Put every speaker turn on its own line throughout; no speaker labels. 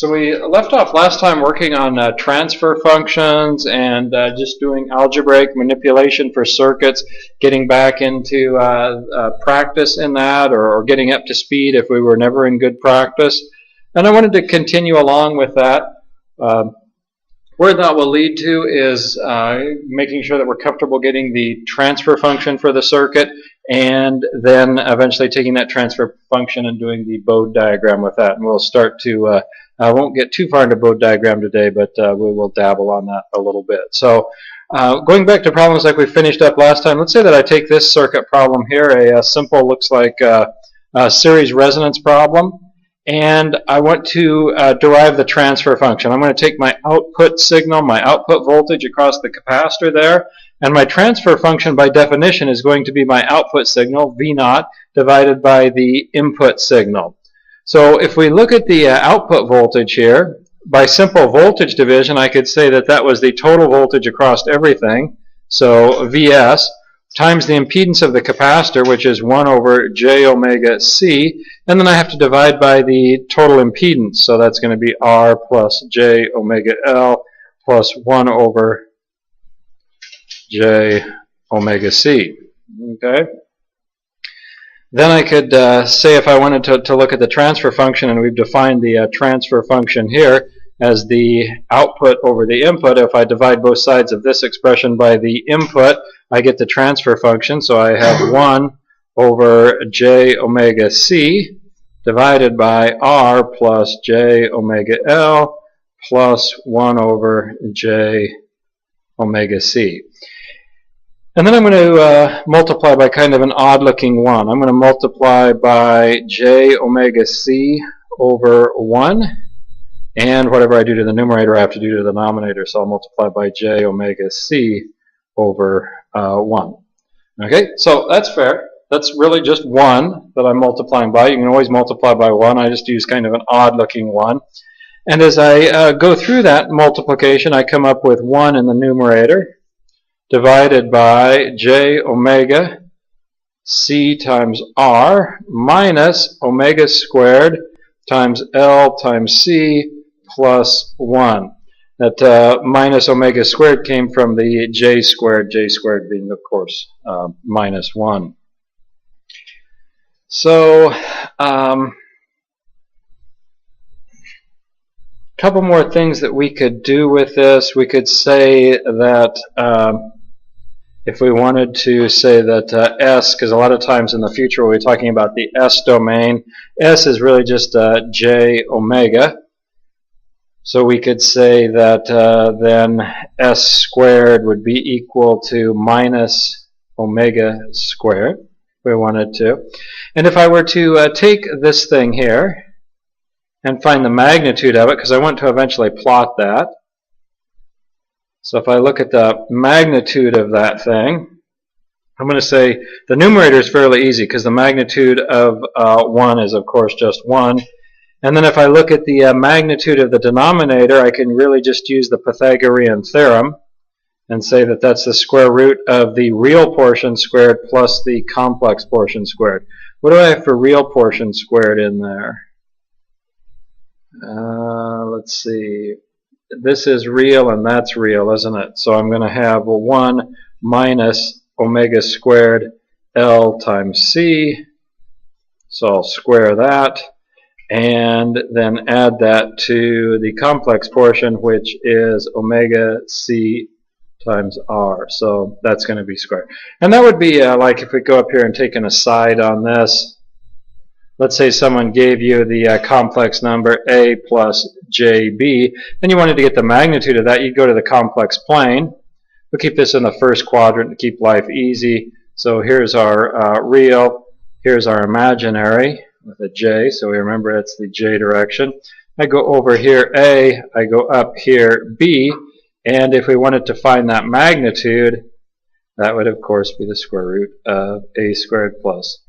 So we left off last time working on transfer functions and just doing algebraic manipulation for circuits, getting back into practice in that, or getting up to speed if we were never in good practice. And I wanted to continue along with that. Where that will lead to is making sure that we're comfortable getting the transfer function for the circuit, and then eventually taking that transfer function and doing the Bode diagram with that. And we'll start to, I won't get too far into Bode diagram today, but we will dabble on that a little bit. So going back to problems like we finished up last time, let's say that I take this circuit problem here, a simple, looks like a series resonance problem. And I want to derive the transfer function. I'm going to take my output signal, my output voltage across the capacitor there, and my transfer function by definition is going to be my output signal, V0, divided by the input signal. So if we look at the output voltage here, by simple voltage division, I could say that that was the total voltage across everything, so Vs, times the impedance of the capacitor, which is 1 over j omega c, and then I have to divide by the total impedance, so that's going to be R plus j omega L plus 1 over j omega c. Okay. Then I could say, if I wanted to look at the transfer function, and we've defined the transfer function here as the output over the input. If I divide both sides of this expression by the input, I get the transfer function. So I have 1 over j omega c divided by R plus j omega L plus 1 over j omega c. And then I'm going to multiply by kind of an odd-looking 1. I'm going to multiply by j omega c over 1. And whatever I do to the numerator, I have to do to the denominator. So I'll multiply by j omega c over 1. Okay, so that's fair. That's really just 1 that I'm multiplying by. You can always multiply by 1. I just use kind of an odd-looking 1. And as I go through that multiplication, I come up with 1 in the numerator divided by j omega c times r minus omega squared times L times c plus 1. That minus omega squared came from the j squared being, of course, minus 1. So, couple more things that we could do with this. We could say that if we wanted to say that S, because a lot of times in the future we'll be talking about the S domain, S is really just j omega. So we could say that then S squared would be equal to minus omega squared, if we wanted to. And if I were to take this thing here and find the magnitude of it, because I want to eventually plot that. So if I look at the magnitude of that thing, I'm going to say the numerator is fairly easy because the magnitude of 1 is, of course, just 1. And then if I look at the magnitude of the denominator, I can really just use the Pythagorean Theorem and say that that's the square root of the real portion squared plus the complex portion squared. What do I have for real portion squared in there? Let's see. This is real and that's real, isn't it? So I'm going to have 1 minus omega squared L times C. So I'll square that and then add that to the complex portion, which is omega C times R. So that's going to be squared. And that would be like if we go up here and take an aside on this. Let's say someone gave you the complex number A plus JB, and you wanted to get the magnitude of that. You'd go to the complex plane. We'll keep this in the first quadrant to keep life easy. So here's our real, here's our imaginary with a J, so we remember it's the J direction. I go over here A, I go up here B, and if we wanted to find that magnitude, that would of course be the square root of A squared plus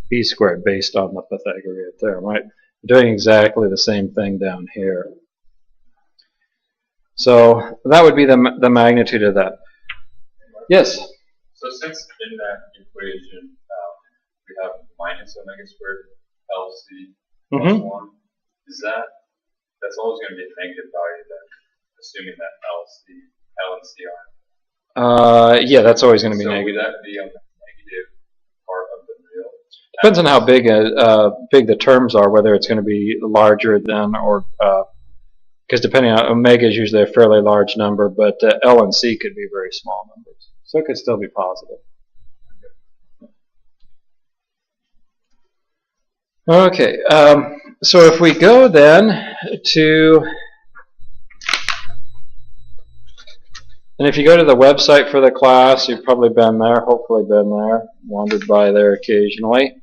B squared based on the Pythagorean theorem, right? We're doing exactly the same thing down here. So that would be the magnitude of that. Yes?
So since in that equation we have minus omega squared LC plus 1, is that that's always going to be a negative value then, assuming that L and C are.
Yeah, that's always going to be
So
negative.
would that be on the negative part of the real?
Depends on how big the terms are, whether it's going to be larger than or because depending on omega is usually a fairly large number, but L and C could be very small numbers, so it could still be positive. Okay, so if we go then to, and if you go to the website for the class, you've probably been there, hopefully been there, wandered by there occasionally.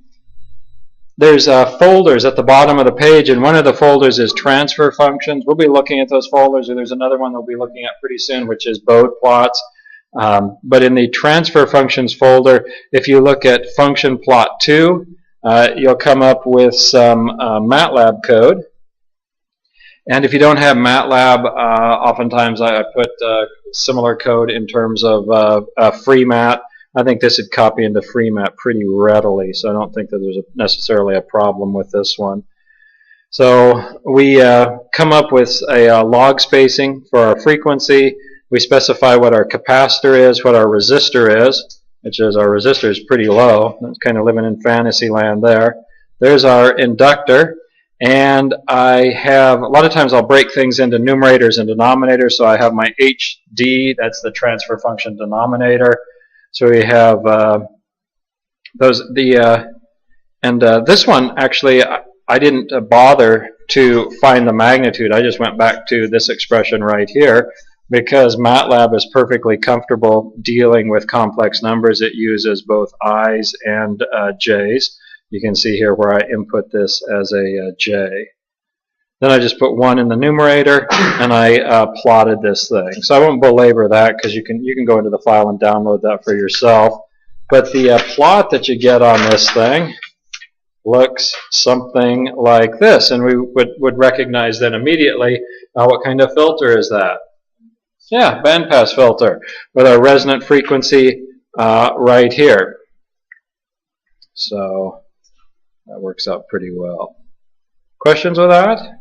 There's folders at the bottom of the page, and one of the folders is transfer functions. We'll be looking at those folders, and there's another one we'll be looking at pretty soon, which is Bode plots. But in the transfer functions folder, if you look at function plot 2, you'll come up with some MATLAB code. And if you don't have MATLAB, oftentimes I put similar code in terms of FreeMat. I think this would copy into FreeMat pretty readily, so I don't think that there's necessarily a problem with this one. So we come up with a log spacing for our frequency. We specify what our capacitor is, what our resistor is, which is our resistor is pretty low. That's kind of living in fantasy land there. There's our inductor. And I have, a lot of times I'll break things into numerators and denominators, so I have my HD, that's the transfer function denominator. So we have this one, actually, I didn't bother to find the magnitude. I just went back to this expression right here, because MATLAB is perfectly comfortable dealing with complex numbers. It uses both i's and j's. You can see here where I input this as a j. Then I just put 1 in the numerator, and I plotted this thing. So I won't belabor that, because you can go into the file and download that for yourself. But the plot that you get on this thing looks something like this, and we would recognize then immediately what kind of filter is that? Yeah, bandpass filter with our resonant frequency right here. So that works out pretty well. Questions with that?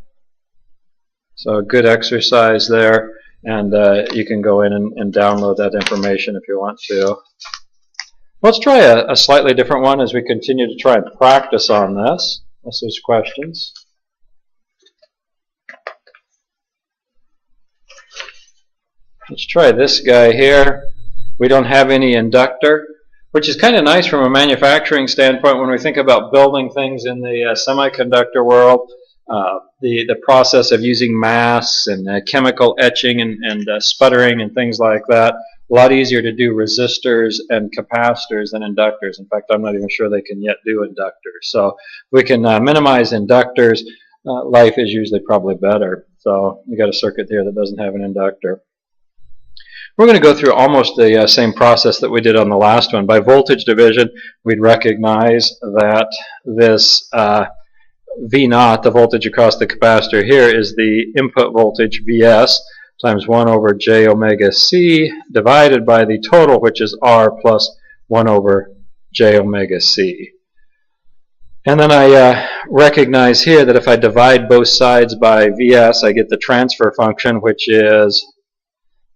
So a good exercise there, and you can go in and download that information if you want to. Let's try a slightly different one as we continue to try and practice on this, unless there's questions. Let's try this guy here. We don't have any inductor, which is kind of nice from a manufacturing standpoint when we think about building things in the semiconductor world. The process of using masks and chemical etching and sputtering and things like that, a lot easier to do resistors and capacitors than inductors. In fact, I'm not even sure they can yet do inductors. So we can minimize inductors. Life is usually probably better. So we got a circuit here that doesn't have an inductor. We're going to go through almost the same process that we did on the last one. By voltage division, we'd recognize that this V0, the voltage across the capacitor here, is the input voltage Vs times 1 over j omega c divided by the total, which is R plus 1 over j omega c. And then I recognize here that if I divide both sides by Vs, I get the transfer function, which is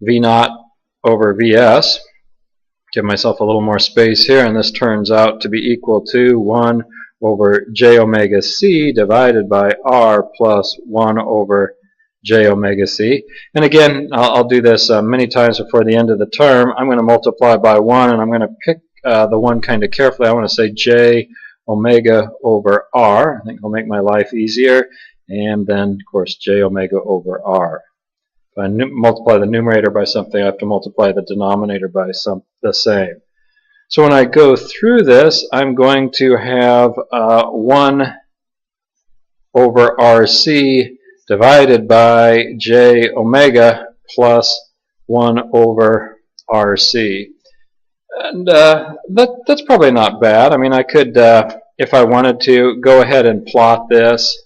V0 over Vs. Give myself a little more space here, and this turns out to be equal to 1 over j omega c divided by R plus 1 over j omega c. And again, I'll do this many times before the end of the term. I'm going to multiply by 1, and I'm going to pick the 1 kind of carefully. I want to say j omega over R. I think it'll make my life easier. And then, of course, j omega over R. If I multiply the numerator by something, I have to multiply the denominator by the same. So when I go through this, I'm going to have 1 over RC divided by j omega plus 1 over RC. And that's probably not bad. I mean, I could, if I wanted to, go ahead and plot this.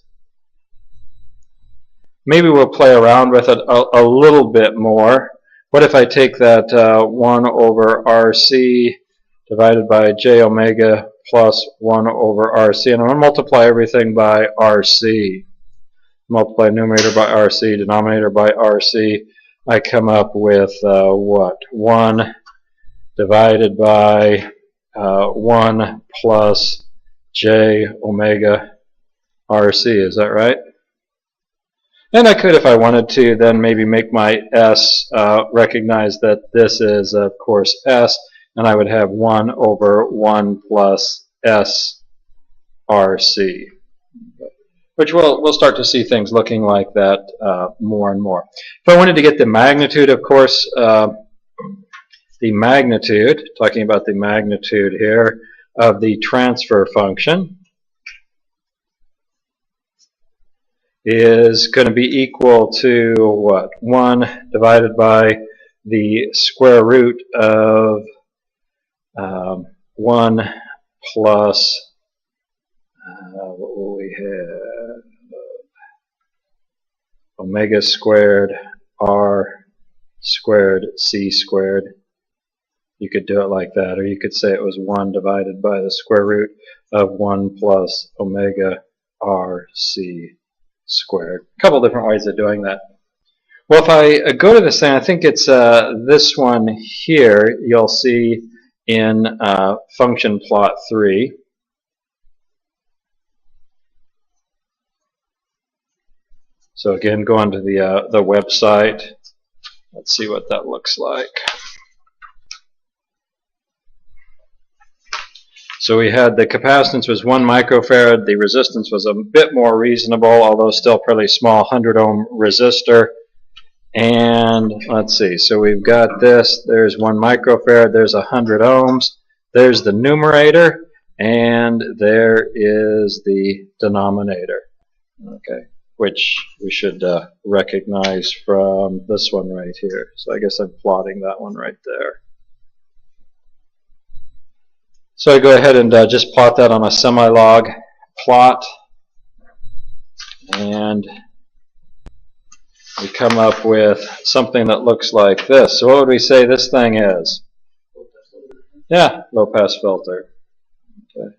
Maybe we'll play around with it a little bit more. What if I take that 1 over RC divided by j omega plus 1 over RC, and I'm going to multiply everything by RC. multiply numerator by RC, denominator by RC, I come up with what? 1 divided by 1 plus j omega RC, is that right? And I could, if I wanted to, then maybe make my S recognize that this is, of course, S, and I would have 1 over 1 plus S RC, which we'll start to see things looking like that more and more. If I wanted to get the magnitude, of course, the magnitude, talking about the magnitude here of the transfer function, is going to be equal to what? 1 divided by the square root of 1 plus, what will we have? Omega squared R squared C squared. You could do it like that, or you could say it was 1 divided by the square root of 1 plus omega RC squared. A couple different ways of doing that. Well, if I go to this thing, I think it's this one here, you'll see in function plot 3. So again, go onto the website. Let's see what that looks like. So we had the capacitance was 1 microfarad. The resistance was a bit more reasonable, although still fairly small, 100 ohm resistor. And let's see, so we've got this. There's 1 microfarad. There's 100 ohms. There's the numerator, and there is the denominator. Okay, which we should recognize from this one right here. So I guess I'm plotting that one right there. So I go ahead and just plot that on a semi-log plot, and we come up with something that looks like this. So what would we say this thing is? Yeah, low-pass filter. Okay.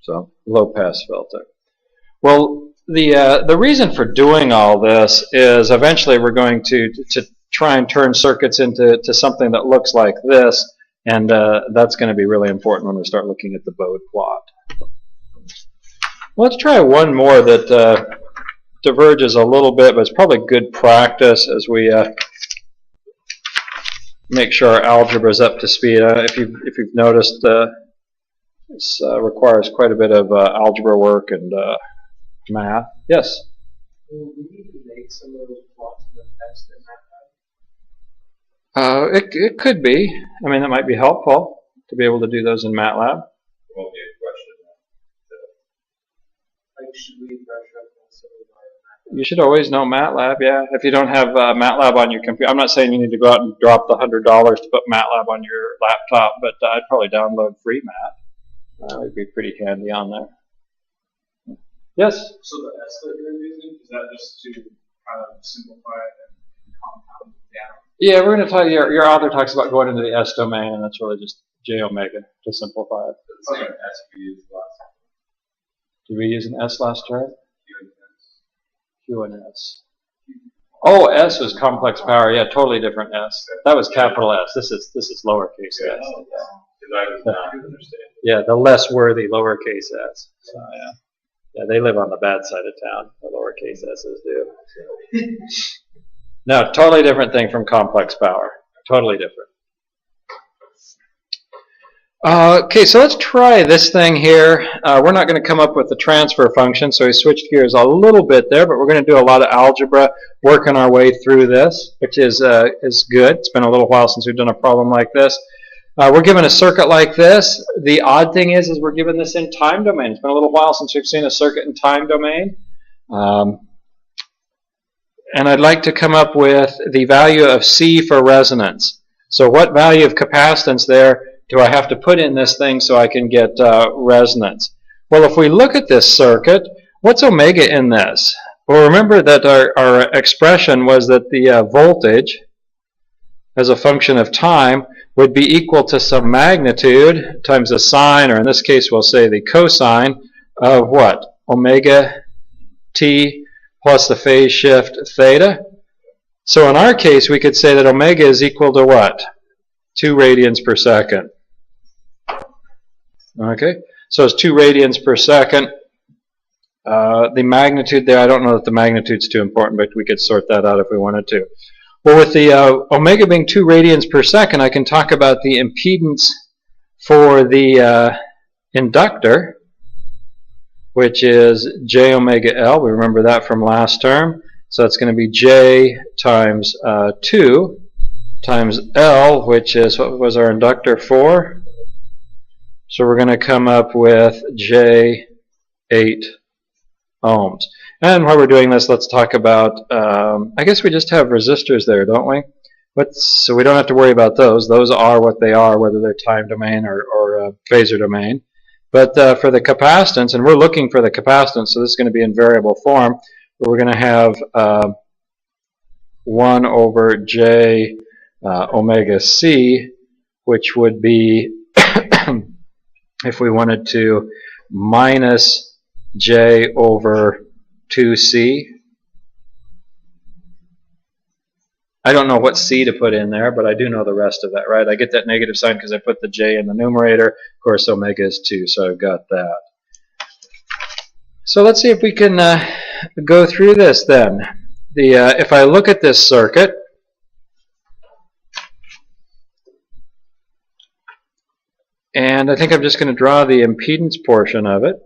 So low-pass filter. Well, the reason for doing all this is eventually we're going to try and turn circuits into something that looks like this, and that's going to be really important when we start looking at the Bode plot. Let's try one more that diverges a little bit, but it's probably good practice as we make sure our algebra is up to speed. If you've noticed, this requires quite a bit of algebra work and math. Yes?
Will we need to make some of those plots in the test in that?
It could be. I mean, that might be helpful to be able to do those in MATLAB.
It won't be a question.
Like, should we brush up on some of our
You should always know MATLAB, yeah. If you don't have MATLAB on your computer, I'm not saying you need to go out and drop the $100 to put MATLAB on your laptop, but I'd probably download free Mat. That would be pretty handy on there. Yes?
So the S that you're using, is that just to kind of simplify it and compound it down?
Yeah, we're going to talk. Your author talks about going into the S domain, and that's really just j omega to simplify it.
It's like an S we used last time.
Did we use an S last term? Q and S. Oh, S was complex power. Yeah, totally different S. That was capital S. This is lowercase s.
Because I was not understanding.
Yeah, the less worthy lowercase s. So yeah, they live on the bad side of town. The lowercase s's do. So. No, totally different thing from complex power. Totally different. Okay, so let's try this thing here. We're not going to come up with the transfer function, so we switched gears a little bit there, but we're going to do a lot of algebra, working our way through this, which is good. It's been a little while since we've done a problem like this. We're given a circuit like this. The odd thing is we're given this in time domain. It's been a little while since we've seen a circuit in time domain. And I'd like to come up with the value of C for resonance. So what value of capacitance there do I have to put in this thing so I can get resonance? Well, if we look at this circuit, what's omega in this? Well, remember that our expression was that the voltage as a function of time would be equal to some magnitude times the sine, or in this case we'll say the cosine, of what? Omega t plus the phase shift theta. So in our case, we could say that omega is equal to what? 2 radians per second. Okay, so it's 2 radians per second. The magnitude there, I don't know that the magnitude's too important, but we could sort that out if we wanted to. Well, with the omega being 2 radians per second, I can talk about the impedance for the inductor, which is j omega L. We remember that from last term. So that's going to be j times 2 times L, which is, what was our inductor for? So we're going to come up with j 8 ohms. And while we're doing this, let's talk about, I guess we just have resistors there, don't we? So we don't have to worry about those. Those are what they are, whether they're time domain or phasor domain. But for the capacitance, and we're looking for the capacitance, so this is going to be in variable form, but we're going to have 1 over j omega c, which would be, if we wanted to, minus j over 2c. I don't know what c to put in there, but I do know the rest of that, right? I get that negative sign because I put the j in the numerator. Of course, omega is 2, so I've got that. So let's see if we can go through this then. If I look at this circuit, and I think I'm just going to draw the impedance portion of it.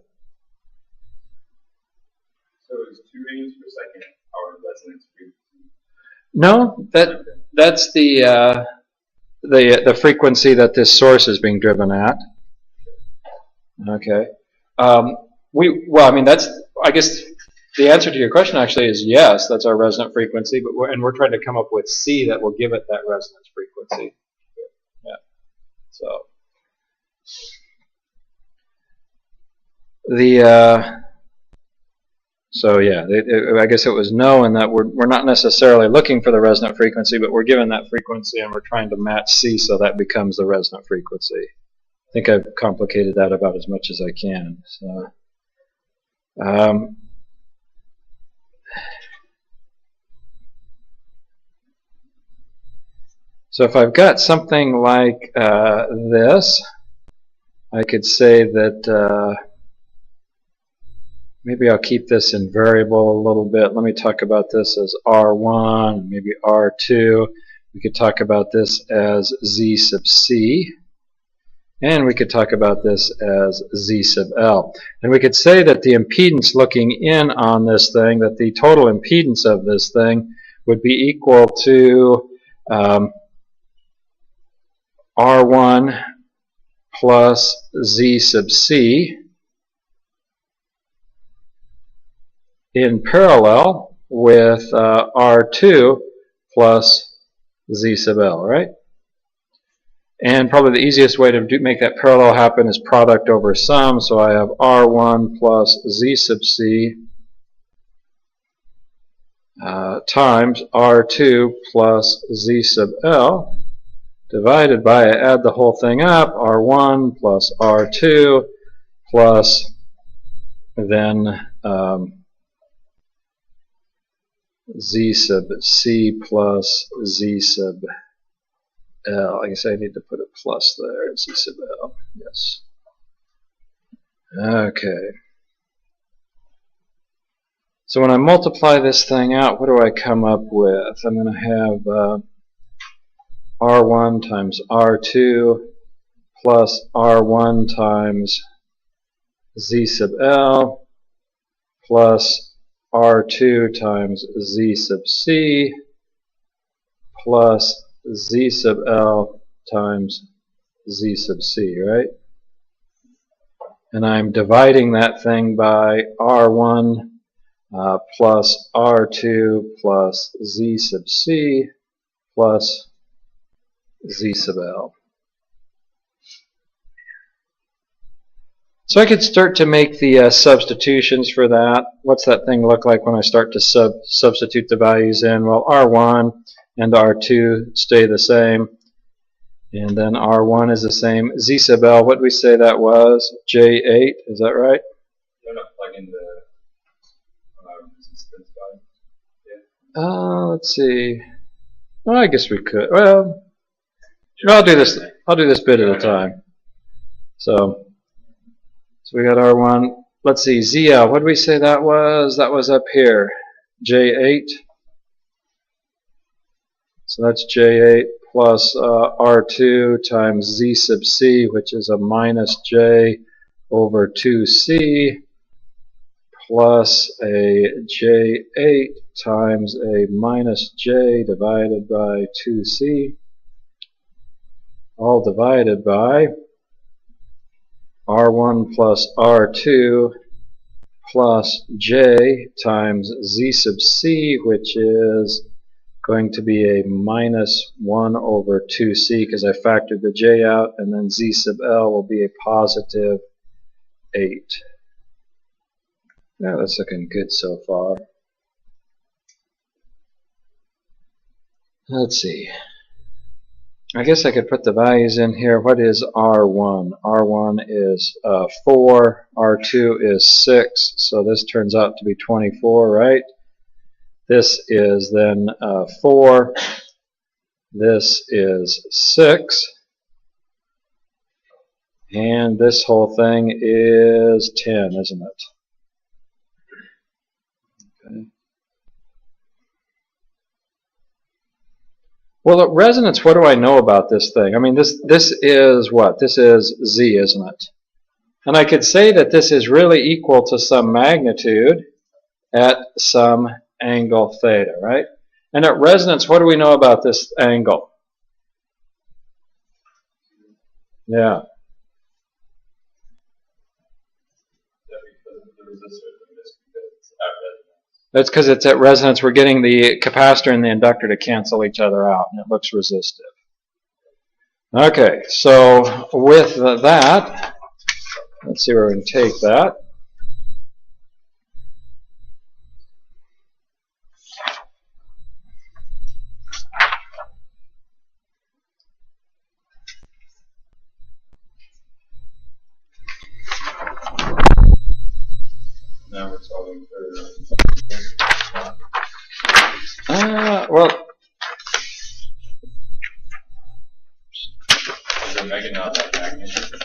So it's 2 radians per second, our resonance frequency.
No, that's the frequency that this source is being driven at. Okay. Well, I mean, I guess the answer to your question actually is yes, that's our resonant frequency, but we're trying to come up with C that will give it that resonance frequency. Yeah. So yeah, I guess it was no, in that we're not necessarily looking for the resonant frequency, but we're given that frequency and we're trying to match C so that becomes the resonant frequency. I think I've complicated that about as much as I can. So if I've got something like this, I could say that maybe I'll keep this in variable a little bit. Let me talk about this as R1, maybe R2. We could talk about this as Z sub C. And we could talk about this as Z sub L. And we could say that the impedance looking in on this thing, that the total impedance of this thing would be equal to R1 plus Z sub C in parallel with R2 plus Z sub L, right? And probably the easiest way to make that parallel happen is product over sum. So I have R1 plus Z sub C times R2 plus Z sub L divided by, I add the whole thing up, R1 plus R2 plus then Z sub C plus Z sub L. I guess I need to put a plus there. Z sub L. Yes. Okay. So when I multiply this thing out, what do I come up with? I'm going to have R1 times R2 plus R1 times Z sub L plus R2 times Z sub C plus Z sub L times Z sub C, right? And I'm dividing that thing by R1 plus R2 plus Z sub C plus Z sub L. So I could start to make the substitutions for that. What's that thing look like when I start to substitute the values in? Well, R1 and R2 stay the same. And then R1 is the same. Z sub L, what did we say that was? J8, is that right?
Do I not plug in the resistance value? Yeah.
Let's see. Well, I guess we could. Well, I'll do this. I'll do this bit at a time. So we got R1. Let's see. ZL. What did we say that was? That was up here. J8. So that's J8 plus R2 times Z sub C, which is a minus J over 2C, plus a J8 times a minus J divided by 2C, all divided by R1 plus R2 plus J times Z sub C, which is going to be a minus 1 over 2C because I factored the J out, and then Z sub L will be a positive 8. Yeah, that's looking good so far. Let's see. I guess I could put the values in here. What is R1? R1 is 4, R2 is 6, so this turns out to be 24, right? This is then 4, this is 6, and this whole thing is 10, isn't it? Okay. Well, at resonance, what do I know about this thing? I mean, this is what? This is Z, isn't it? And I could say that this is really equal to some magnitude at some angle theta, right? And at resonance, what do we know about this angle? Yeah. That's because it's at resonance. We're getting the capacitor and the inductor to cancel each other out, and it looks resistive. Okay, so with that, let's see where we can take that.
Now we're solving for
Well,
is there mega not that magnitude?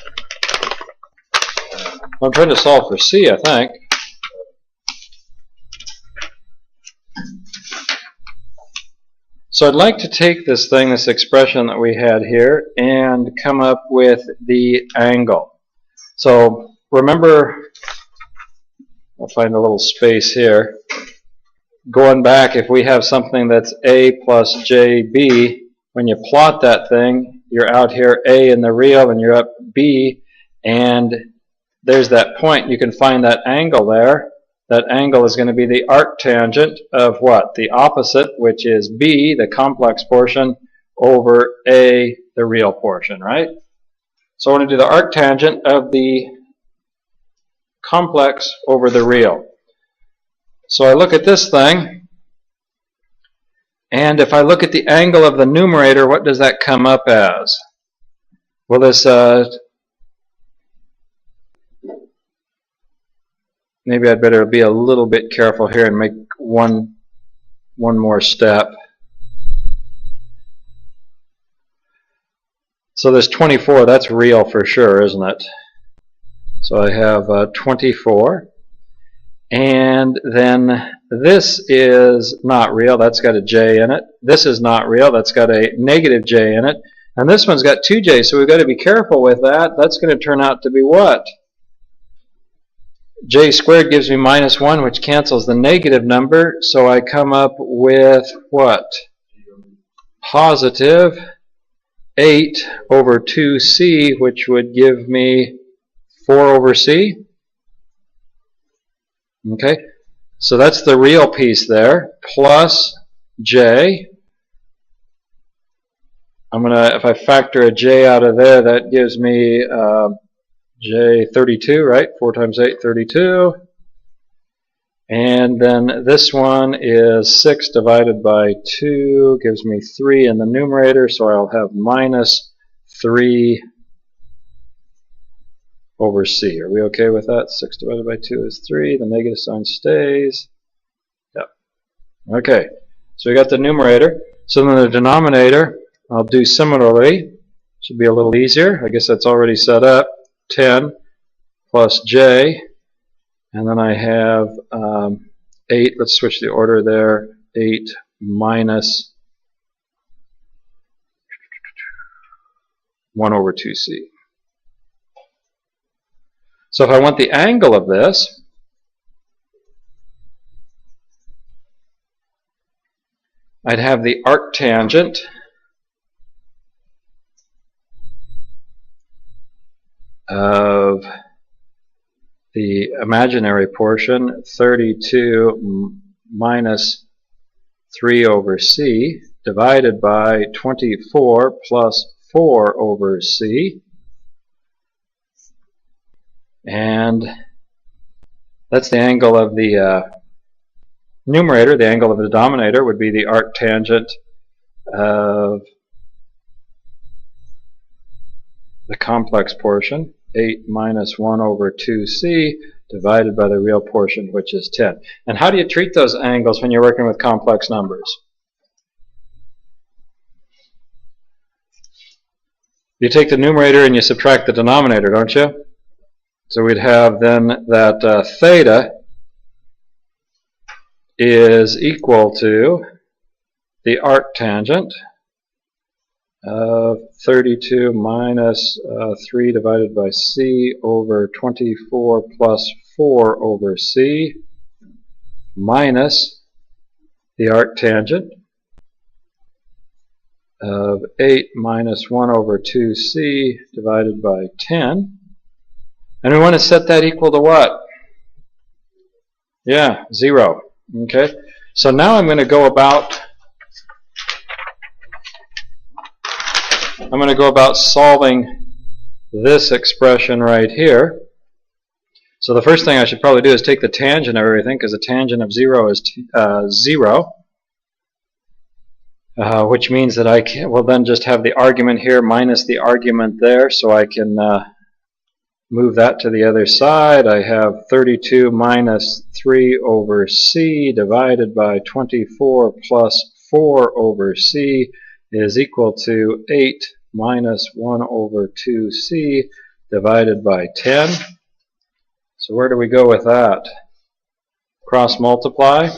I'm trying to solve for C, I think. So I'd like to take this thing, this expression that we had here, and come up with the angle. So remember, I'll find a little space here. Going back, if we have something that's A plus JB, when you plot that thing, you're out here A in the real and you're up B, and there's that point. You can find that angle there. That angle is going to be the arctangent of what? The opposite, which is B, the complex portion, over A, the real portion, right? So I want to do the arctangent of the complex over the real. So I look at this thing, and if I look at the angle of the numerator, what does that come up as? Well, this, maybe I'd better be a little bit careful here and make one more step. So this 24, that's real for sure, isn't it? So I have 24. And then this is not real. That's got a J in it. This is not real. That's got a negative J in it. And this one's got 2J, so we've got to be careful with that. That's going to turn out to be what? J squared gives me minus 1, which cancels the negative number. So I come up with what? Positive 8 over 2C, which would give me 4 over C. Okay, so that's the real piece there, plus J. I'm going to, if I factor a J out of there, that gives me J 32, right? 4 times 8, 32. And then this one is 6 divided by 2, gives me 3 in the numerator, so I'll have minus 3 over c. Are we okay with that? 6 divided by 2 is 3. The negative sign stays. Yep. Okay. So we got the numerator. So then the denominator, I'll do similarly. Should be a little easier. I guess that's already set up. 10 plus j. And then I have 8. Let's switch the order there. 8 minus 1 over 2c. So if I want the angle of this, I'd have the arctangent of the imaginary portion, 32 minus 3 over c, divided by 24 plus 4 over c. And that's the angle of the numerator. The angle of the denominator would be the arctangent of the complex portion, 8 minus 1 over 2c, divided by the real portion, which is 10. And how do you treat those angles when you're working with complex numbers? You take the numerator and you subtract the denominator, don't you? So we'd have then that theta is equal to the arctangent of 32 minus 3 divided by c over 24 plus 4 over c minus the arctangent of 8 minus 1 over 2c divided by 10. And we want to set that equal to what? Yeah, 0. Okay. So now I'm going to go about solving this expression right here. So the first thing I should probably do is take the tangent of everything, because the tangent of 0 is 0. Which means that I will then just have the argument here minus the argument there, so I can move that to the other side. I have 32 minus 3 over c divided by 24 plus 4 over c is equal to 8 minus 1 over 2c divided by 10. So where do we go with that? Cross multiply.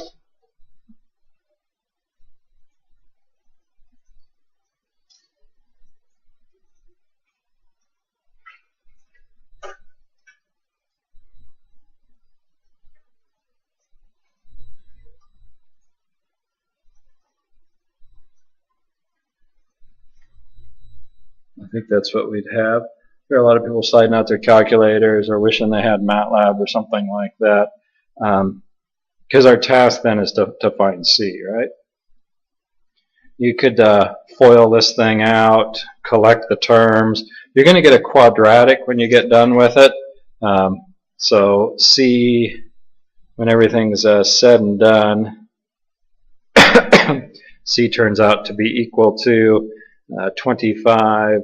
I think that's what we'd have. There are a lot of people sliding out their calculators or wishing they had MATLAB or something like that. Because our task then is to find C, right? You could FOIL this thing out, collect the terms. You're going to get a quadratic when you get done with it. So C, when everything's said and done, C turns out to be equal to 25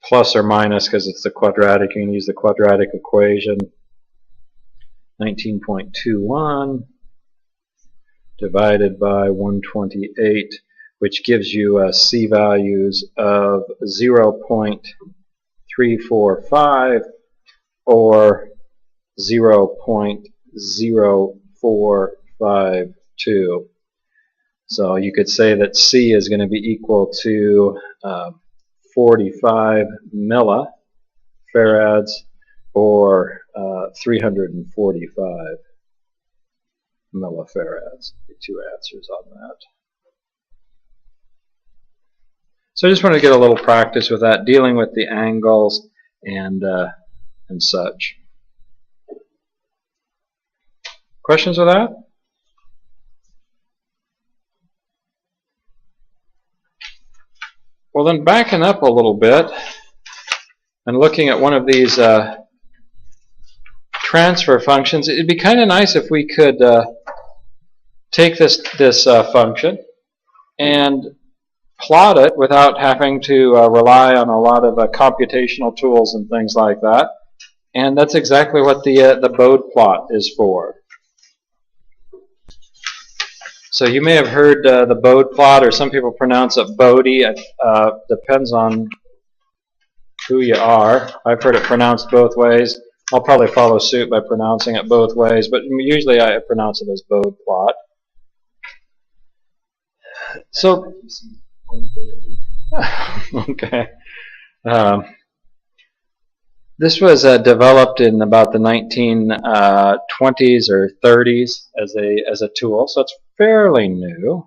plus or minus, because it's the quadratic, you can use the quadratic equation, 19.21 divided by 128, which gives you C values of 0.345 or 0.0452. So you could say that C is going to be equal to 45 millifarads or 345 millifarads. The two answers on that. So I just want to get a little practice with that, dealing with the angles and such. Questions with that? Well, then backing up a little bit and looking at one of these transfer functions, it'd be kind of nice if we could take this function and plot it without having to rely on a lot of computational tools and things like that. And that's exactly what the Bode plot is for. So you may have heard the Bode plot, or some people pronounce it Bode. Depends on who you are. I've heard it pronounced both ways. I'll probably follow suit by pronouncing it both ways, but usually I pronounce it as Bode plot. So, okay. This was developed in about the 1920s or 30s as a tool, so it's fairly new.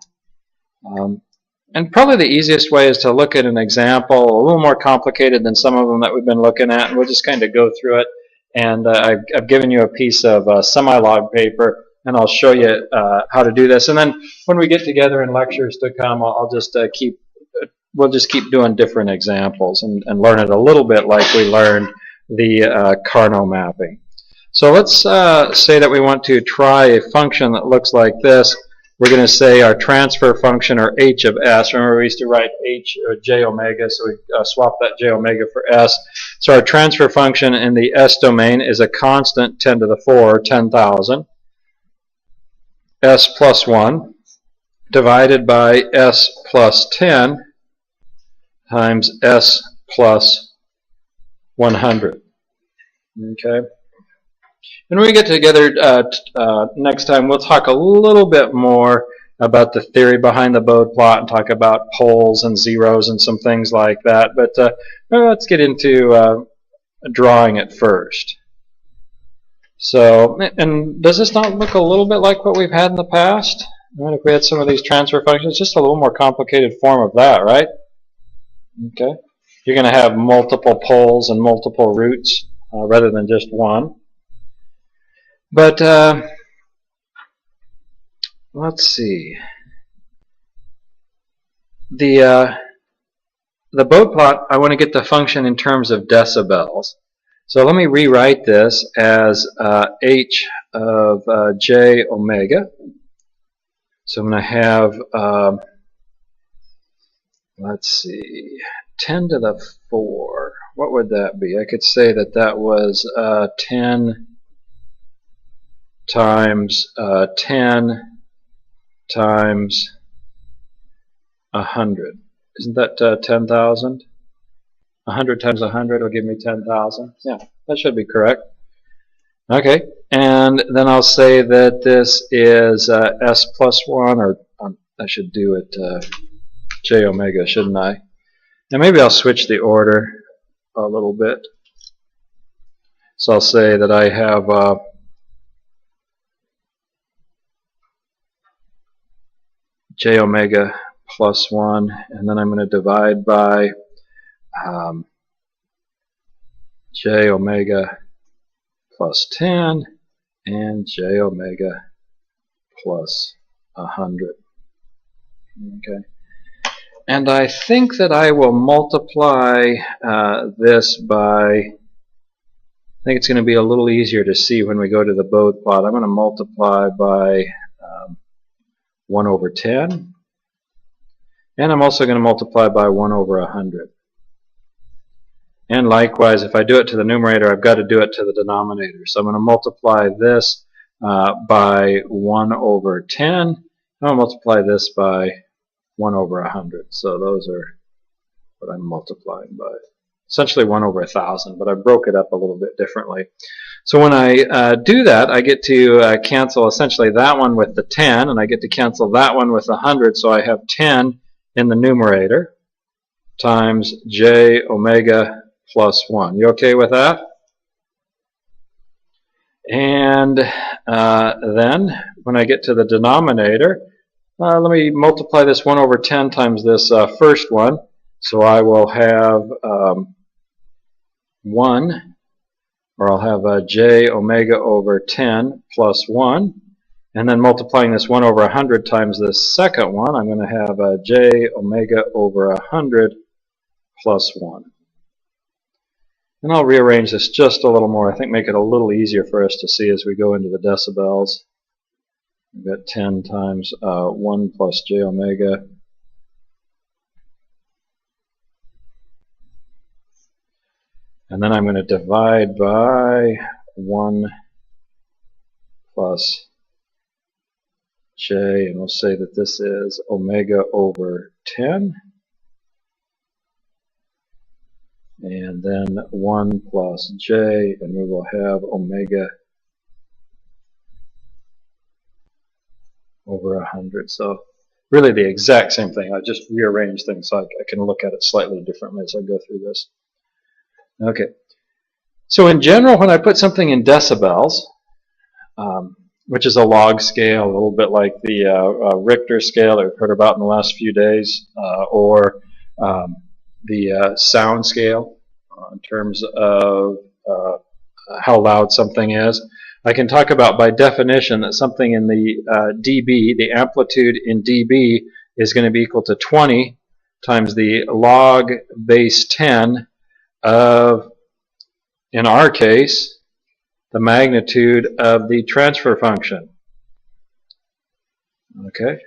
And probably the easiest way is to look at an example, a little more complicated than some of them that we've been looking at, and we'll just kind of go through it. And I've given you a piece of semi-log paper, and I'll show you how to do this. And then when we get together in lectures to come, we'll just keep doing different examples and learn it a little bit like we learned the Carnot mapping. So let's say that we want to try a function that looks like this. We're going to say our transfer function, or h of s. Remember, we used to write h or j omega, so we swap that j omega for s. So our transfer function in the s domain is a constant 10 to the 4, 10,000, s plus 1, divided by s plus 10 times s plus 100. Okay. And when we get together next time, we'll talk a little bit more about the theory behind the Bode plot and talk about poles and zeros and some things like that. But let's get into drawing it first. So, and does this not look a little bit like what we've had in the past? I mean, if we had some of these transfer functions, just a little more complicated form of that, right? Okay. You're going to have multiple poles and multiple roots rather than just one. But let's see. The Bode plot, I want to get the function in terms of decibels. So let me rewrite this as h of j omega. So I'm going to have, let's see, 10 to the 4. What would that be? I could say that that was 10 times 10 times 100. Isn't that 10,000? 100 times 100 will give me 10,000. Yeah, that should be correct. Okay, and then I'll say that this is s plus 1, or I should do it j omega, shouldn't I? And maybe I'll switch the order a little bit. So I'll say that I have j omega plus 1, and then I'm going to divide by j omega plus 10 and j omega plus 100. Okay. And I think that I will multiply this by, I think it's going to be a little easier to see when we go to the Bode plot. I'm going to multiply by 1 over 10. And I'm also going to multiply by 1 over 100. And likewise, if I do it to the numerator, I've got to do it to the denominator. So I'm going to multiply this by 1 over 10. And I'll multiply this by 1 over 100. So those are what I'm multiplying by. Essentially 1 over 1,000, but I broke it up a little bit differently. So when I do that, I get to cancel essentially that one with the 10, and I get to cancel that one with the 100, so I have 10 in the numerator times j omega plus 1. You okay with that? And then when I get to the denominator, let me multiply this 1 over 10 times this first one. So I will have 1, or I'll have j omega over 10 plus 1. And then multiplying this 1 over 100 times this second one, I'm going to have j omega over 100 plus 1. And I'll rearrange this just a little more. I think make it a little easier for us to see as we go into the decibels. We've got 10 times 1 plus j omega And then I'm going to divide by 1 plus j, and we'll say that this is omega over 10. And then 1 plus j, and we will have omega over 100. So really the exact same thing. I just rearrange things so I can look at it slightly differently as I go through this. Okay. So in general, when I put something in decibels, which is a log scale, a little bit like the Richter scale that we've heard about in the last few days, or the sound scale in terms of how loud something is. I can talk about by definition that something in the dB, the amplitude in dB, is going to be equal to 20 times the log base 10 of, in our case, the magnitude of the transfer function. Okay.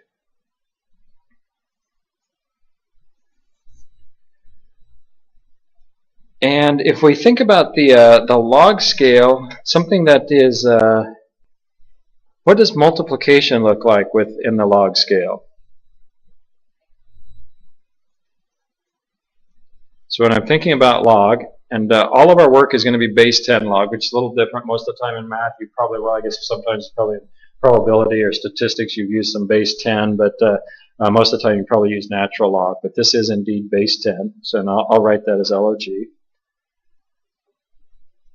And if we think about the log scale, something that is, what does multiplication look like within the log scale? So when I'm thinking about log, and all of our work is going to be base 10 log, which is a little different. Most of the time in math, you probably, well, I guess sometimes probably in probability or statistics, you've used some base 10, but most of the time you probably use natural log. But this is indeed base 10, so now I'll write that as LOG.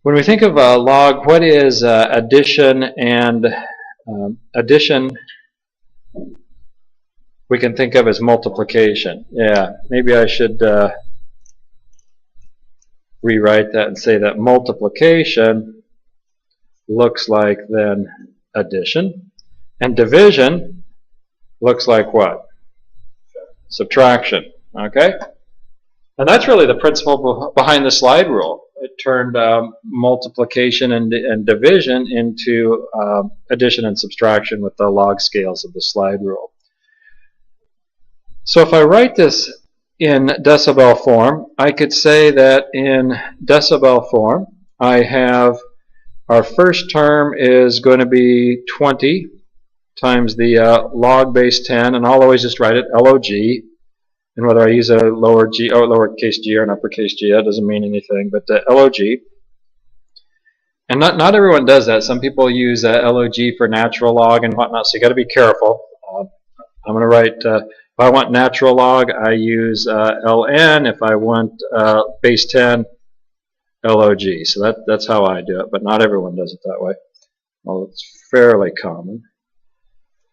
When we think of log, what is addition and addition? We can think of as multiplication. Yeah, maybe I should rewrite that and say that multiplication looks like then addition, and division looks like what? Subtraction. Okay? And that's really the principle behind the slide rule. It turned multiplication and division into addition and subtraction with the log scales of the slide rule. So if I write this in decibel form, I could say that in decibel form, I have our first term is going to be 20 times the log base 10, and I'll always just write it LOG. And whether I use a lowercase g or an uppercase g, that doesn't mean anything, but LOG. And not everyone does that. Some people use LOG for natural log and whatnot, so you got to be careful. I'm going to write, if I want natural log, I use ln. If I want base 10, log. So that's how I do it, but not everyone does it that way. Well, it's fairly common.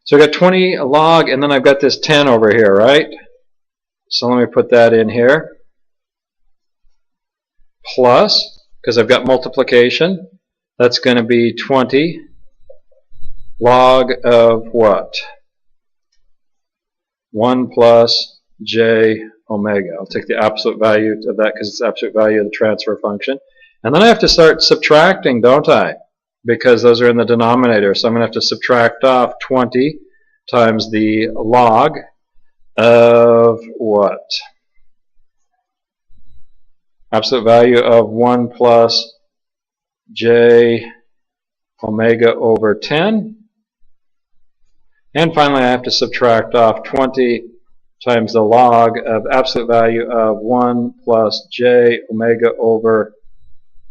So I've got 20 log, and then I've got this 10 over here, right? So let me put that in here. Plus, because I've got multiplication, that's going to be 20 log of what? 1 plus j omega. I'll take the absolute value of that because it's the absolute value of the transfer function. And then I have to start subtracting, don't I? Because those are in the denominator. So I'm going to have to subtract off 20 times the log of what? Absolute value of 1 plus j omega over 10. And finally, I have to subtract off 20 times the log of absolute value of 1 plus j omega over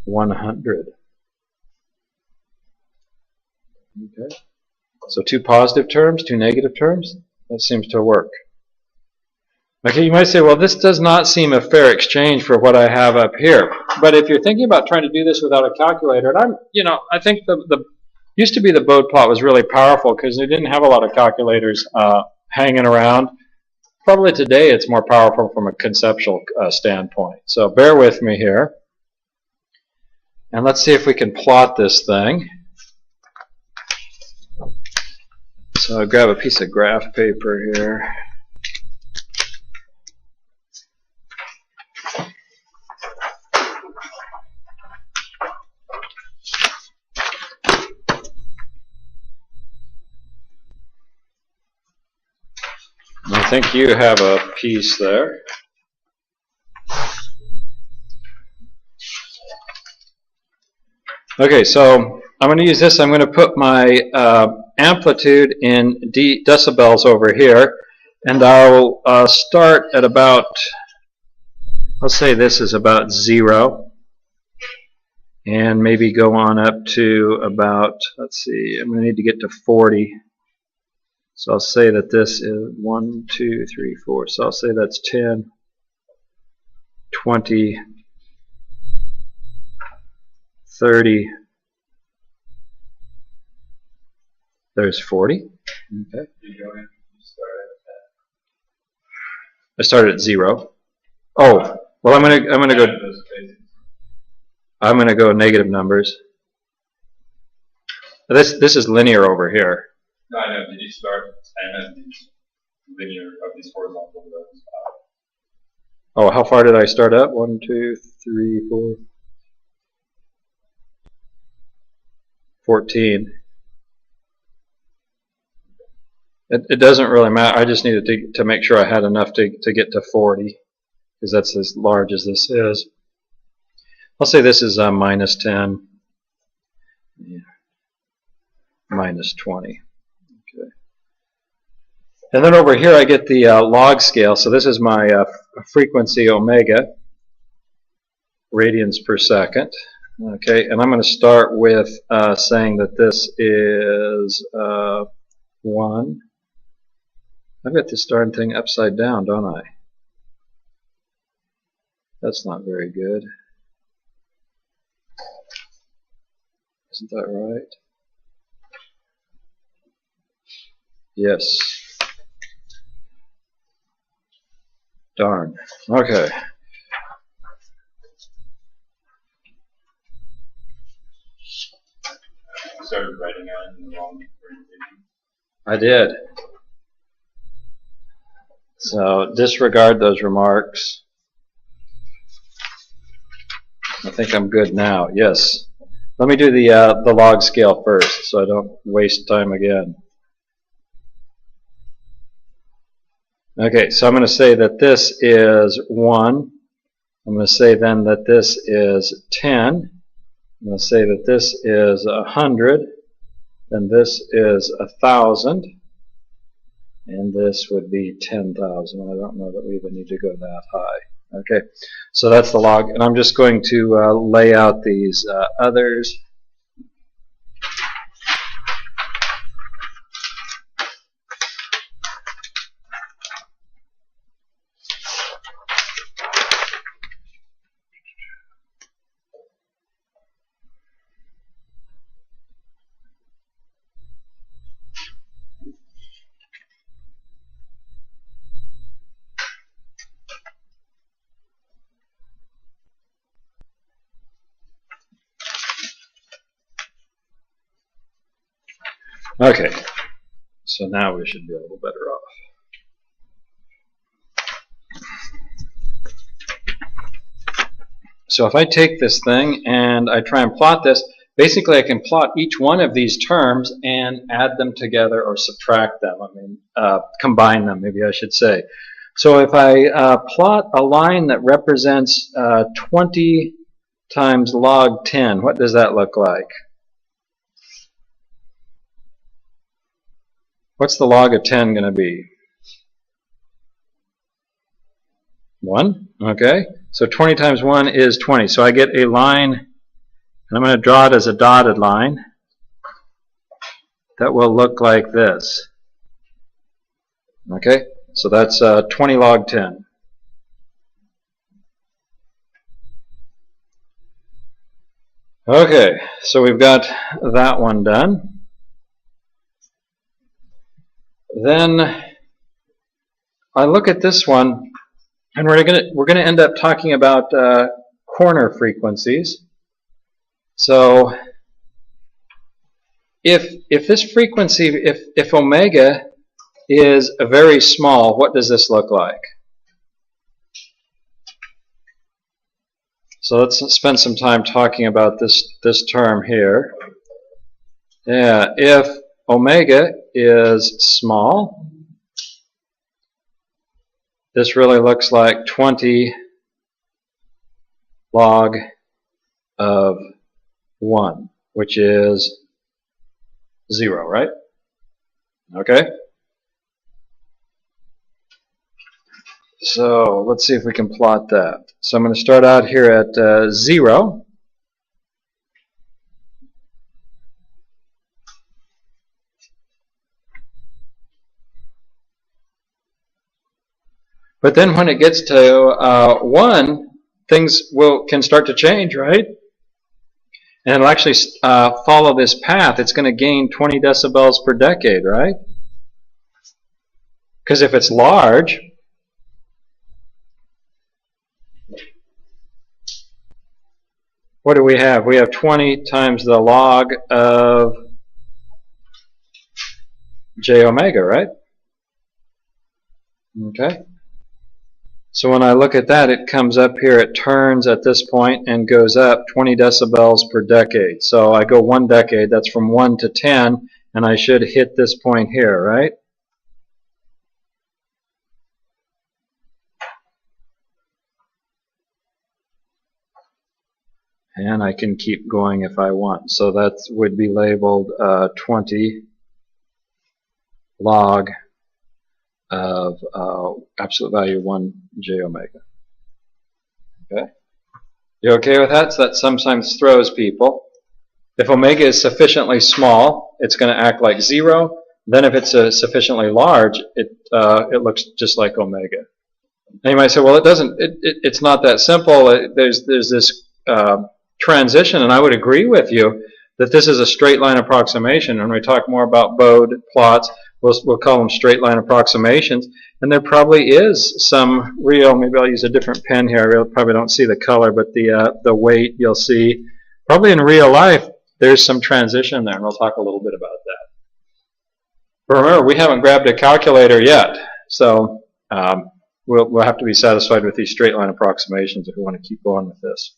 100. Okay. So 2 positive terms, 2 negative terms. That seems to work. Okay, you might say, well, this does not seem a fair exchange for what I have up here. But if you're thinking about trying to do this without a calculator, and I think the used to be the Bode Plot was really powerful because they didn't have a lot of calculators hanging around. Probably today it's more powerful from a conceptual standpoint. So bear with me here. And let's see if we can plot this thing. So I'll grab a piece of graph paper here. I think you have a piece there. Okay, so I'm going to use this. I'm going to put my amplitude in decibels over here, and I'll start at about, let's say this is about 0, and maybe go on up to about, let's see, I'm going to need to get to 40. So I'll say that this is 1, 2, 3, 4. So I'll say that's 10, 20, 30. There's 40. Okay. I started at 0. Oh, well, I'm gonna go negative numbers. This is linear over here.
No, I know. Did you start 10 as these linear of these horizontal rows?
Oh, how far did I start up? 1, 2, 3, 4, 14. It doesn't really matter. I just needed to make sure I had enough to get to 40, because that's as large as this is. I'll say this is minus 10, yeah. Minus 20. Okay. And then over here I get the log scale. So this is my frequency omega, radians per second. Okay, and I'm going to start with saying that this is 1. I've got this darn thing upside down, don't I? That's not very good. Isn't that right? Yes. Darn. Okay.
You started writing out in the wrong orientation.
I did. So disregard those remarks. I think I'm good now. Yes. Let me do the log scale first, so I don't waste time again. Okay, so I'm going to say that this is 1. I'm going to say then that this is 10. I'm going to say that this is 100. And this is 1,000. And this would be 10,000. I don't know that we even need to go that high. Okay, so that's the log. And I'm just going to lay out these others. Okay, so now we should be a little better off. So if I take this thing and I try and plot this, basically I can plot each one of these terms and add them together or subtract them. I mean, combine them, maybe I should say. So if I plot a line that represents 20 times log 10, what does that look like? What's the log of 10 going to be? 1, okay. So 20 times 1 is 20. So I get a line, and I'm going to draw it as a dotted line, that will look like this. Okay, so that's 20 log 10. Okay, so we've got that one done. Then I look at this one, and we're going to end up talking about corner frequencies. So if this frequency, if omega is very small, what does this look like? So let's spend some time talking about this term here. Yeah, if omega is small, this really looks like 20 log of 1, which is 0, right? Okay. So let's see if we can plot that. So I'm going to start out here at 0. But then when it gets to 1, things can start to change, right? And it'll actually follow this path. It's going to gain 20 decibels per decade, right? Because if it's large, what do we have? We have 20 times the log of j omega, right? Okay. So when I look at that, it comes up here, it turns at this point and goes up 20 decibels per decade. So I go 1 decade, that's from 1 to 10, and I should hit this point here, right? And I can keep going if I want. So that would be labeled 20 log of absolute value 1 j omega. Okay? You okay with that? So that sometimes throws people. If omega is sufficiently small, it's going to act like 0. Then if it's sufficiently large, it looks just like omega. And you might say, well, it doesn't. It's not that simple. There's this transition, and I would agree with you that this is a straight line approximation. When we talk more about Bode plots, we'll call them straight line approximations. And there probably is some real, maybe I'll use a different pen here. I probably don't see the color, but the weight you'll see. Probably in real life, there's some transition there, and we'll talk a little bit about that. But remember, we haven't grabbed a calculator yet, so we'll have to be satisfied with these straight line approximations if we want to keep going with this.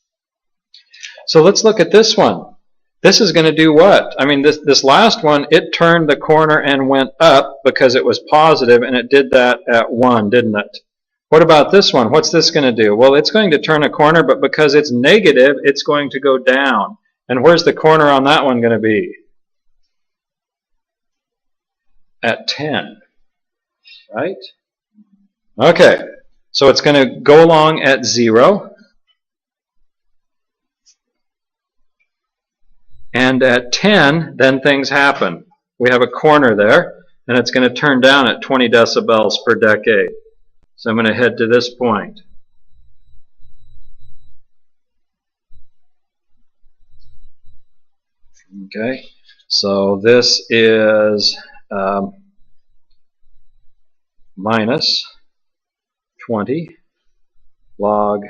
So let's look at this one. This is going to do what? I mean, this last one, it turned the corner and went up because it was positive, and it did that at 1, didn't it? What about this one? What's this going to do? Well, it's going to turn a corner, but because it's negative, it's going to go down. And where's the corner on that one going to be? At 10, right? Okay, so it's going to go along at 0. And at 10, then things happen. We have a corner there, and it's going to turn down at 20 decibels per decade. So I'm going to head to this point. Okay, so this is minus 20 log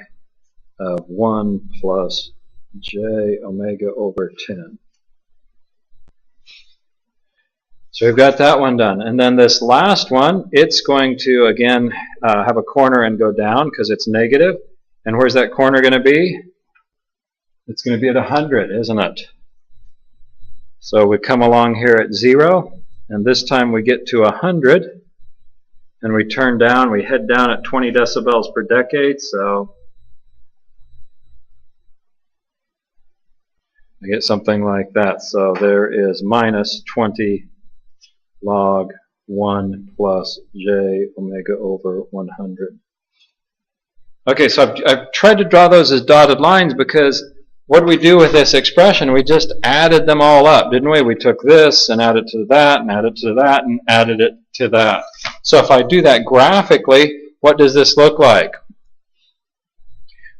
of 1 plus j omega over 10. So we've got that one done. And then this last one, it's going to, again, have a corner and go down because it's negative. And where's that corner going to be? It's going to be at 100, isn't it? So we come along here at 0, and this time we get to 100, and we turn down, we head down at 20 decibels per decade, so I get something like that. So there is minus 20 log 1 plus j omega over 100. Okay, so I've tried to draw those as dotted lines because what did we do with this expression? We just added them all up, didn't we? We took this and added to that and added to that and added it to that. So if I do that graphically, what does this look like?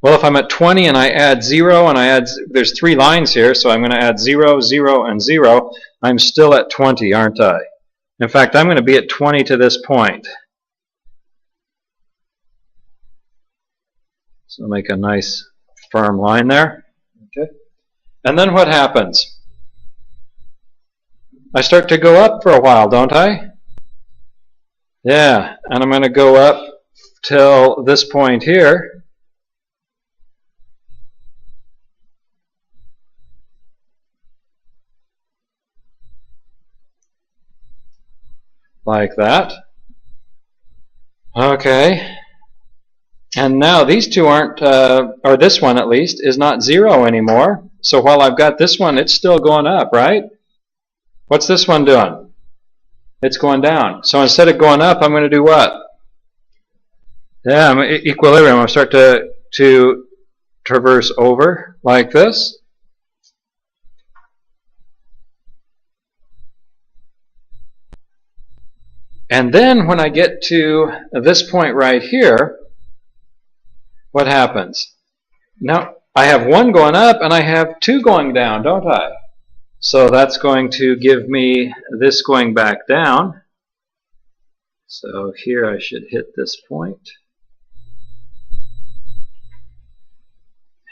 Well, if I'm at 20 and I add 0 and there's 3 lines here, so I'm going to add 0, 0, and 0, I'm still at 20, aren't I? In fact, I'm going to be at 20 to this point. So I'll make a nice firm line there. Okay. And then what happens? I start to go up for a while, don't I? Yeah, and I'm going to go up till this point here. Like that. Okay. And now these two aren't, or this one at least, is not 0 anymore. So while I've got this one, it's still going up, right? What's this one doing? It's going down. So instead of going up, I'm going to do what? Yeah, I'm equilibrium. I'm going to start to traverse over like this. And then when I get to this point right here, what happens? Now, I have one going up and I have two going down, don't I? So that's going to give me this going back down. So here I should hit this point.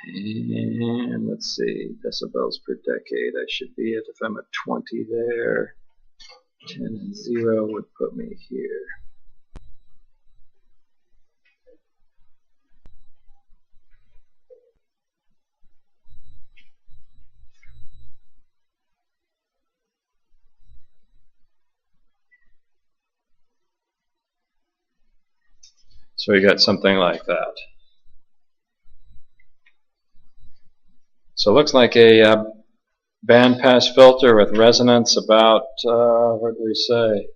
And let's see, decibels per decade I should be at. If I'm at 20 there, 10 and 0 would put me here. So we got something like that. So it looks like a bandpass filter with resonance about, what did we say,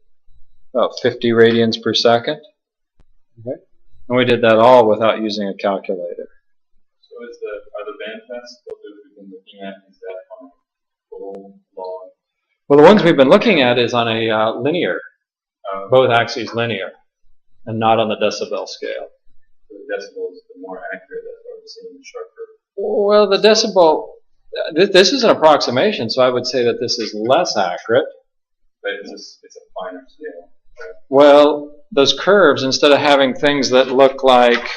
about 50 radians per second. Okay. And we did that all without using a calculator.
So are the bandpass filters we've been looking at, is that on full log?
Well, the ones we've been looking at is on a linear, both axes linear, and not on the decibel scale.
So the decibel is the more accurate, that's why we're seeing sharper.
Well, the decibel, this is an approximation, so I would say that this is less accurate.
But it's a finer scale. Right?
Well, those curves, instead of having things that look like,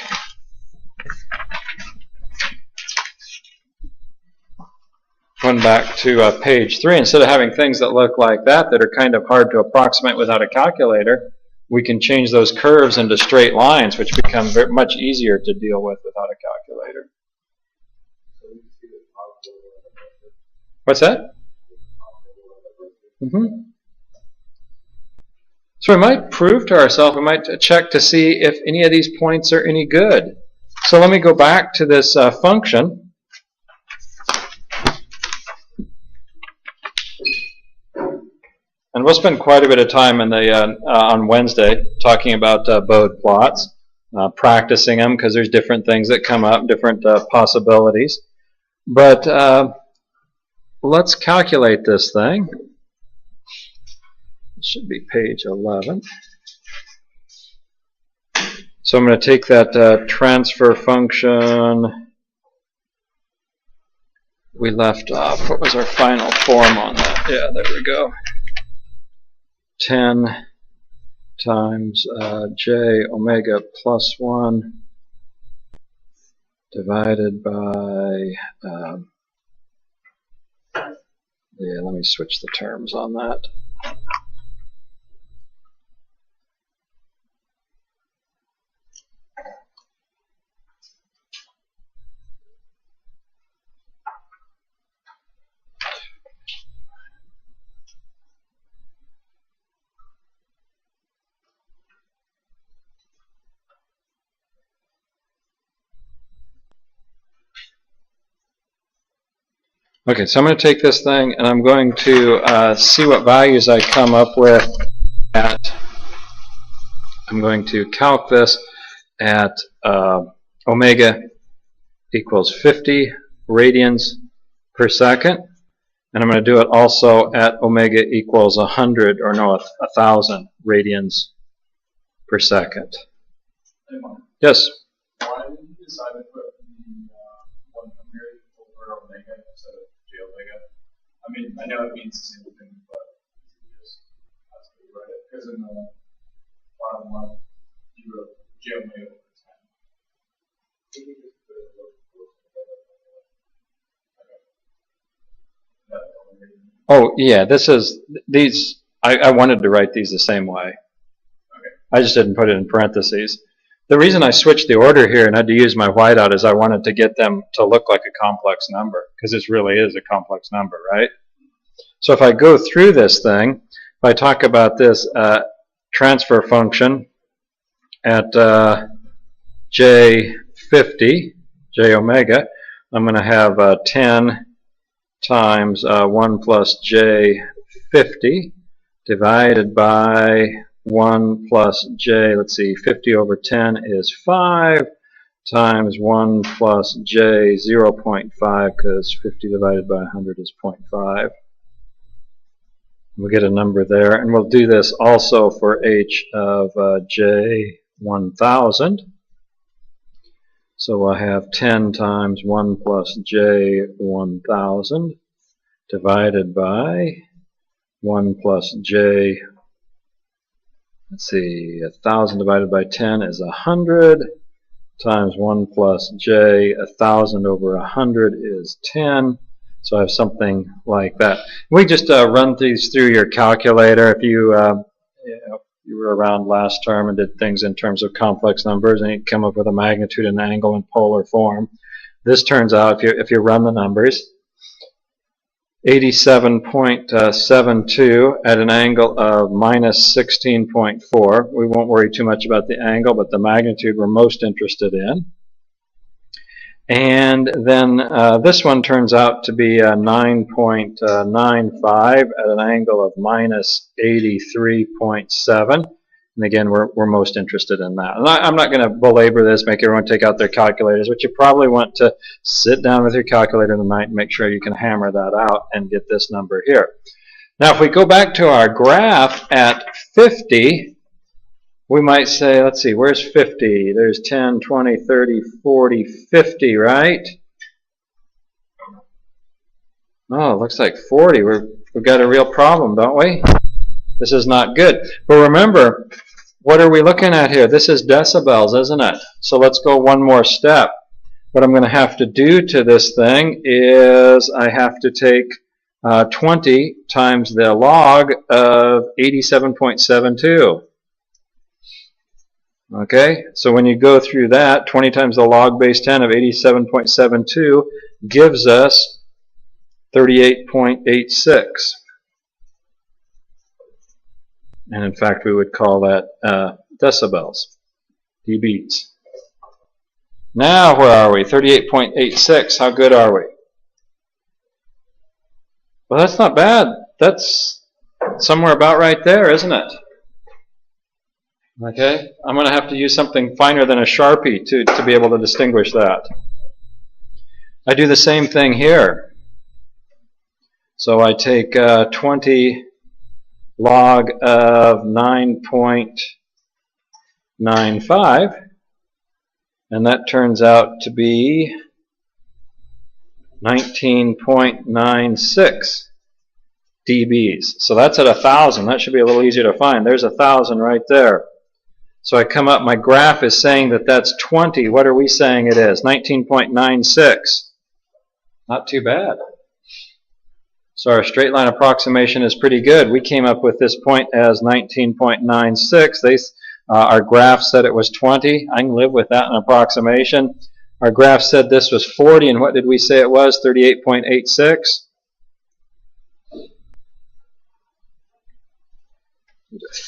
going back to page 3, instead of having things that look like that are kind of hard to approximate without a calculator, we can change those curves into straight lines, which become much easier to deal with without a calculator. What's that? So we might prove to ourselves, we might check to see if any of these points are any good. So let me go back to this function. And we'll spend quite a bit of time in the, on Wednesday talking about Bode plots, practicing them because there's different things that come up, different possibilities. But let's calculate this thing. It should be page 11. So I'm going to take that transfer function we left off. What was our final form on that? Yeah, there we go. 10 times j omega plus 1 divided by, yeah, let me switch the terms on that. Okay, so I'm going to take this thing and I'm going to see what values I come up with at, I'm going to calc this at omega equals 50 radians per second, and I'm going to do it also at omega equals 100, or no, 1,000 radians per second. Yes?
Why did you decide to put the 100 over omega instead of j omega? I mean, I know it means the same thing, but just that's how you write it. Because in the bottom one, you wrote j omega over 10.
Oh, yeah, this is, these, I wanted to write these the same way.
Okay.
I just didn't put it in parentheses. The reason I switched the order here and had to use my whiteout is I wanted to get them to look like a complex number, because this really is a complex number, right? So if I go through this thing, if I talk about this transfer function at J50, J omega, I'm going to have 10 times 1 plus J50 divided by 1 plus J, let's see, 50 over 10 is 5, times 1 plus J 0.5, because 50 divided by 100 is 0.5. We'll get a number there, and we'll do this also for H of J 1000. So we'll have 10 times 1 plus J 1000 divided by 1 plus J, let's see, 1000 divided by 10 is 100, times 1 plus J, 1000 over 100 is 10. So I have something like that. We just run these through your calculator. If you you were around last term and did things in terms of complex numbers, and you come up with a magnitude and angle in polar form. This turns out, if you run the numbers, 87.72 at an angle of minus 16.4. We won't worry too much about the angle, but the magnitude we're most interested in. And then this one turns out to be 9.95 at an angle of minus 83.7. And again, we're most interested in that. And I'm not going to belabor this, make everyone take out their calculators, but you probably want to sit down with your calculator tonight and make sure you can hammer that out and get this number here. Now, if we go back to our graph at 50, we might say, let's see, where's 50? There's 10, 20, 30, 40, 50, right? Oh, it looks like 40. We've got a real problem, don't we? This is not good. But remember, what are we looking at here? This is decibels, isn't it? So let's go one more step. What I'm going to have to do to this thing is I have to take 20 times the log of 87.72. Okay, so when you go through that, 20 times the log base 10 of 87.72 gives us 38.86. And in fact, we would call that decibels, dBs. Now, where are we? 38.86. How good are we? Well, that's not bad. That's somewhere about right there, isn't it? Okay, I'm going to have to use something finer than a Sharpie to be able to distinguish that. I do the same thing here. So I take 20 log of 9.95, and that turns out to be 19.96 dBs. So that's at 1,000. That should be a little easier to find. There's 1,000 right there. So I come up, my graph is saying that that's 20. What are we saying it is? 19.96. Not too bad. So our straight line approximation is pretty good. We came up with this point as 19.96. Our graph said it was 20. I can live with that in approximation. Our graph said this was 40, and what did we say it was? 38.86.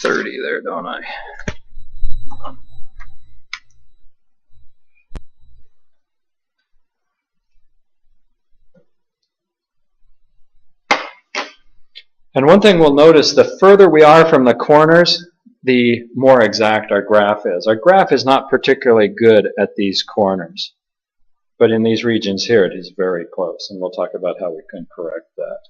30 there, don't I? And one thing we'll notice, the further we are from the corners, the more exact our graph is. Our graph is not particularly good at these corners, but in these regions here it is very close, and we'll talk about how we can correct that.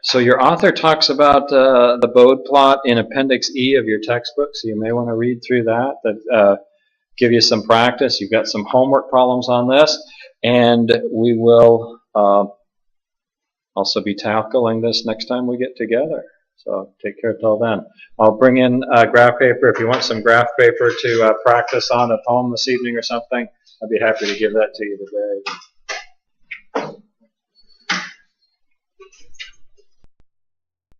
So your author talks about the Bode plot in Appendix E of your textbook, so you may want to read through that. Give you some practice. You've got some homework problems on this, and we will also be tackling this next time we get together. So take care till then. I'll bring in graph paper. If you want some graph paper to practice on at home this evening or something, I'd be happy to give that to you today.